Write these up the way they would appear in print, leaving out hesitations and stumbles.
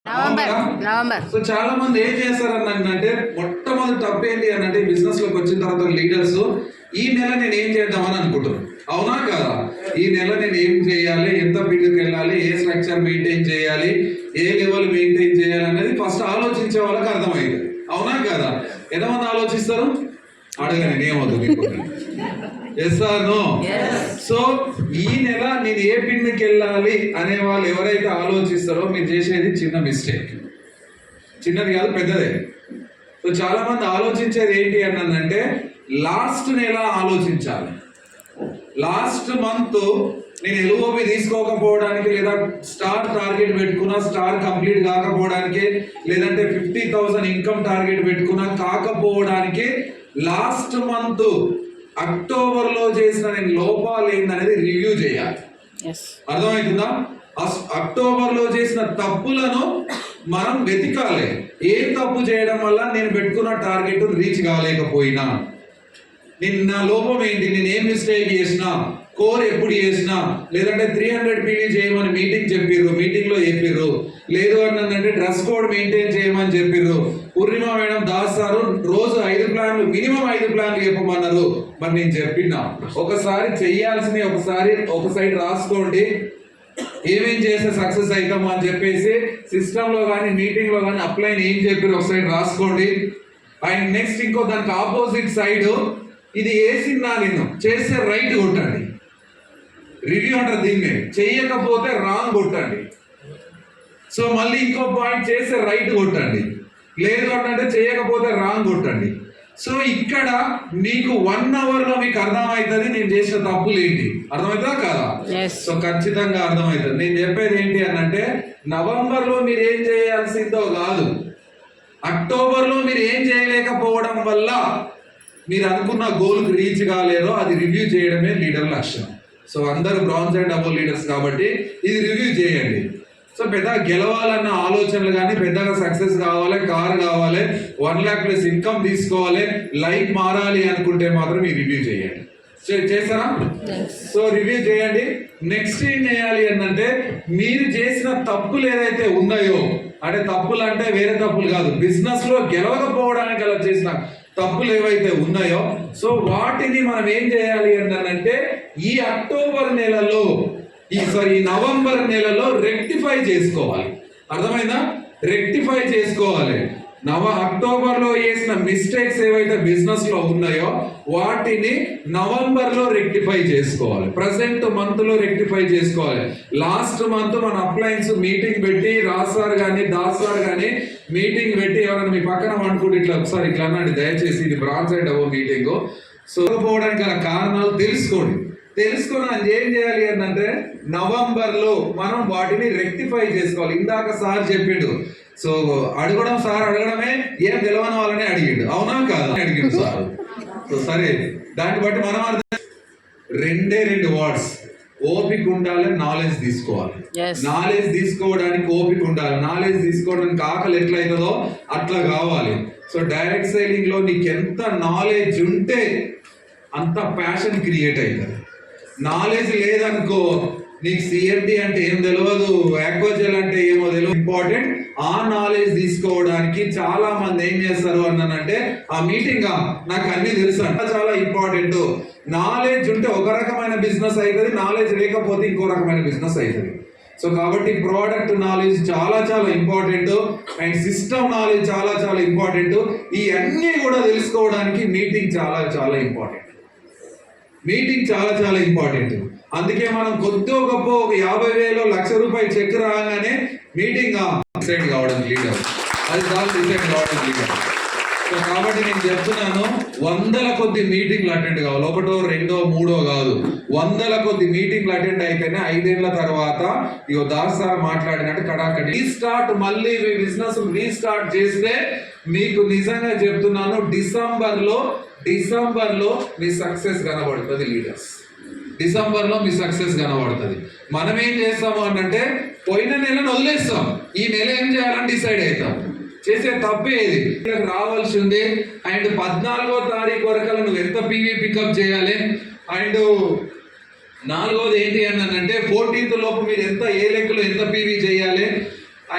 November. So చాలా మంది ఏం చేస్తారనంటే మొట్టమొదటి తప్పు ఏంటి అని అంటే బిజినెస్ లోకి వచ్చిన తర్వాత లీడర్స్ ఈ నెల నేను ఏం చేద్దామని అనుకుంటారు. అవునా కదా? ఈ నెల నేను ఏం చేయాలి, ఎంత బిల్లుకి వెళ్ళాలి, ఏ స్ట్రక్చర్ మెయింటైన్ చేయాలి, ఏ లెవెల్ మెయింటైన్ చేయాలి అనేది ఫస్ట్ ఆలోచించే వాళ్ళకి అర్థమైంది. అవునా కదా? ఎంతమంది ఆలోచిస్తారు? అడగండి, నేనేమవుతుంది. Yes or no? సో ఈ నెల నేను ఏ పిన్కి వెళ్ళాలి అనే వాళ్ళు ఎవరైతే ఆలోచిస్తారో మీరు చేసేది చిన్న మిస్టేక్. చిన్నది కాదు, పెద్దదే. సో చాలా మంది ఆలోచించేది ఏంటి అన్నదంటే లాస్ట్ నెల ఆలోచించాలి. లాస్ట్ మంత్ నేను ఎల్ఓపి తీసుకోకపోవడానికి, లేదా స్టార్ టార్గెట్ పెట్టుకున్నా స్టార్ కంప్లీట్ కాకపోవడానికి, లేదంటే 50,000 ఇన్కమ్ టార్గెట్ పెట్టుకున్నా కాకపోవడానికి లాస్ట్ మంత్ అక్టోబర్ లో చేసిన నేను లోపాలు ఏందనేది రివ్యూ చేయాలి. అర్థమవుతుందా? అక్టోబర్ లో చేసిన తప్పులను మనం వెతకాలి. ఏం తప్పు చేయడం వల్ల నేను పెట్టుకున్న టార్గెట్ రీచ్ కాలేకపోయినా, నా లోపం ఏంటి, నేను ఏం మిస్టేక్ చేసినా, కోర్ ఎప్పుడు చేసినా, లేదంటే 300 పీవీ చేయమని మీటింగ్ చెప్పిర్రు, లేదు అంటే డ్రెస్ కోడ్ మెయింటైన్ చేయమని చెప్పిర్రు. పూర్ణిమ మేడం, దాస్ సారు రోజు 5 ప్లాన్లు, మినిమం 5 ప్లాన్లు చెప్పమన్నారు. మరి నేను చెప్పినా ఒకసారి చెయ్యాల్సిన ఒక సైడ్ రాసుకోండి, ఏమేం చేస్తే సక్సెస్ అవుతాము అని చెప్పేసి సిస్టమ్ లో కానీ మీటింగ్ లో కానీ అప్లైన్ ఏం చెప్పారు ఒక సైడ్ రాసుకోండి. అండ్ నెక్స్ట్ ఇంకో దానికి ఆపోజిట్ సైడ్ ఇది వేసిందా నేను చేస్తే రైట్ కొట్టండి. రివ్యూ అంటారు దీన్ని. చెయ్యకపోతే రాంగ్ కొట్టండి. సో మళ్ళీ ఇంకో పాయింట్ చేస్తే రైట్ కొట్టండి, లేదు అంటే చేయకపోతే రాంగ్ కొట్టండి. సో ఇక్కడ మీకు 1 hour లో మీకు అర్థమవుతుంది నేను చేసిన తప్పులు ఏంటి. అర్థమవుతుందా కదా? సో ఖచ్చితంగా అర్థమవుతుంది. నేను చెప్పేది ఏంటి అనంటే నవంబర్ లో మీరు ఏం చేయాల్సిందో కాదు, అక్టోబర్ లో మీరు ఏం చేయలేకపోవడం వల్ల మీరు అనుకున్న గోల్కి రీచ్ కాలేదో అది రివ్యూ చేయడమే లీడర్ లక్ష్యం. సో అందరూ బ్రాంజ్ అండ్ డబుల్ లీడర్స్ కాబట్టి ఇది రివ్యూ చేయండి. సో పెద్దగా గెలవాలన్న ఆలోచనలు కానీ, పెద్దగా సక్సెస్ కావాలి, కార్ కావాలి, 1 lakh ప్లస్ ఇన్కమ్ తీసుకోవాలి, లైఫ్ మారాలి అనుకుంటే మాత్రం ఈ రివ్యూ చేయండి. చేస్తారా? సో రివ్యూ చేయండి. నెక్స్ట్ ఏం చేయాలి అంటే మీరు చేసిన తప్పులు ఏదైతే ఉన్నాయో, అంటే తప్పులు అంటే వేరే తప్పులు కాదు, బిజినెస్ లో గెలవకపోవడానికి అలా చేసిన తప్పులు ఏవైతే ఉన్నాయో, సో వాటిని మనం ఏం చేయాలి అంటే ఈ అక్టోబర్ నెలలో ఈ నవంబర్ నెలలో రెక్టిఫై చేసుకోవాలి. అర్థమైందా? రెక్టిఫై చేసుకోవాలి. అక్టోబర్ లో చేసిన మిస్టేక్స్ ఏవైతే బిజినెస్ లో ఉన్నాయో వాటిని నవంబర్ లో రెక్టిఫై చేసుకోవాలి. ప్రజెంట్ మంత్ లో రెక్టిఫై చేసుకోవాలి. లాస్ట్ మంత్ మన అప్లయన్స్ మీటింగ్ పెట్టి రాసార్ గాని దాస్ సార్ గాని మీటింగ్ పెట్టి ఎవరైనా మీ పక్కన అనుకుంటే ఇట్లా ఒకసారి ఇట్లా అన్నాడు, దయచేసి ఇది బ్రాంచ్ అండ్ అవ్వ మీటింగ్. సో పోవడానికి గల కారణాలు తెలుసుకొని అది ఏం చేయాలి అంటే నవంబర్ లో మనం వాటిని రెక్టిఫై చేసుకోవాలి. ఇందాక సార్ చెప్పిండు. సో సార్ అడగడమే ఏం తెలవని వాళ్ళనే అడిగిండు. అవునా కాదా? అడిగిండు సార్. సో సరే, దాన్ని బట్టి మనం అర్థం 2 వర్డ్స్, ఓపిక ఉండాలి, నాలెడ్జ్ తీసుకోవాలి. నాలెడ్జ్ తీసుకోవడానికి ఓపిక ఉండాలి. నాలెడ్జ్ తీసుకోవడానికి ఆకలి ఎట్లా అవుతుందో అట్లా కావాలి. సో డైరెక్ట్ సెల్లింగ్ లో నీకు ఎంత నాలెడ్జ్ ఉంటే అంత ప్యాషన్ క్రియేట్ అవుతుంది. నాలెడ్జ్ లేదనుకో, నీకు సిఎండి అంటే ఏం తెలియదు, యాక్వాజెల్ అంటే ఏమో తెలియదు. ఇంపార్టెంట్ ఆ నాలెడ్జ్ తీసుకోవడానికి చాలా మంది ఏం చేస్తారు అన్నానంటే ఆ మీటింగ్ నాకు అన్ని తెలుసు అంట. చాలా ఇంపార్టెంట్. నాలెడ్జ్ ఉంటే ఒక రకమైన బిజినెస్ అవుతుంది, నాలెడ్జ్ లేకపోతే ఇంకో రకమైన బిజినెస్ అవుతుంది. సో కాబట్టి ప్రోడక్ట్ నాలెడ్జ్ చాలా చాలా ఇంపార్టెంట్, అండ్ సిస్టమ్ నాలెడ్జ్ చాలా చాలా ఇంపార్టెంట్. ఈ అన్ని కూడా తెలుసుకోవడానికి మీటింగ్ చాలా చాలా ఇంపార్టెంట్. అందుకే మనం కొద్దో గొప్ప ఒక 50,000 1,00,000 చెక్ రాగానే మీటింగ్ డిసైడ్ కావడం లీడర్, అది చాలా డిసైడ్ కావడం లీడర్. సో కాబట్టి నేను చెప్తున్నాను, 100ల కొద్ది మీటింగ్లు అటెండ్ కావాలి. 1, 2, 3 కాదు, 100ల కొద్ది మీటింగ్లు అటెండ్ అయితేనే 5 ఏళ్ల తర్వాత దాస్ సార్ మాట్లాడినట్టు కడాకడి రీస్టార్ట్, మళ్ళీ మీ బిజినెస్ రీస్టార్ట్ చేస్తే మీకు నిజంగా చెప్తున్నాను డిసెంబర్ లో మీ సక్సెస్ కనబడుతుంది. లీడర్స్ డిసెంబర్ లో మీ సక్సెస్ కనబడుతుంది. మనం ఏం చేస్తాము అంటే పోయిన నెలను వదిలేస్తాం, ఈ నెల ఏం చేయాలని డిసైడ్ అవుతాం. చేసే తప్పు ఏది రావాల్సి ఉంది. అండ్ 14వ తారీఖు వరకు నువ్వు ఎంత పీవీ పికప్ చేయాలి, అండ్ 4వది ఏంటి అంటే 14th లోపు మీరు ఏ లెక్కలో ఎంత పీవీ చేయాలి,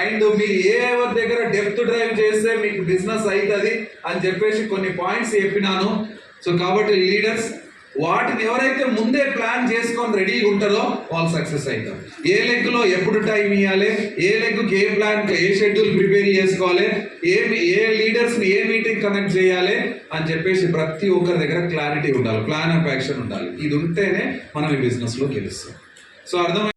అండ్ మీరు ఎవరి దగ్గర డెప్త్ డ్రైవ్ చేస్తే మీకు బిజినెస్ అవుతుంది అని చెప్పేసి కొన్ని పాయింట్స్ చెప్పినాను. సో కాబట్టి లీడర్స్ వాటిని ఎవరైతే ముందే ప్లాన్ చేసుకొని రెడీగా ఉంటారో వాళ్ళు సక్సెస్ అవుతారు. ఏ లెగ్లో ఎప్పుడు టైం ఇవ్వాలి, ఏ లెగ్కి ఏ ప్లాన్, ఏ షెడ్యూల్ ప్రిపేర్ చేసుకోవాలి, ఏ లీడర్స్ని ఏ మీటింగ్ కనెక్ట్ చేయాలి అని చెప్పేసి ప్రతి ఒక్కరి దగ్గర క్లారిటీ ఉండాలి, ప్లాన్ ఆఫ్ యాక్షన్ ఉండాలి. ఇది ఉంటేనే మనం ఈ బిజినెస్లో గెలుస్తాం. సో అర్థం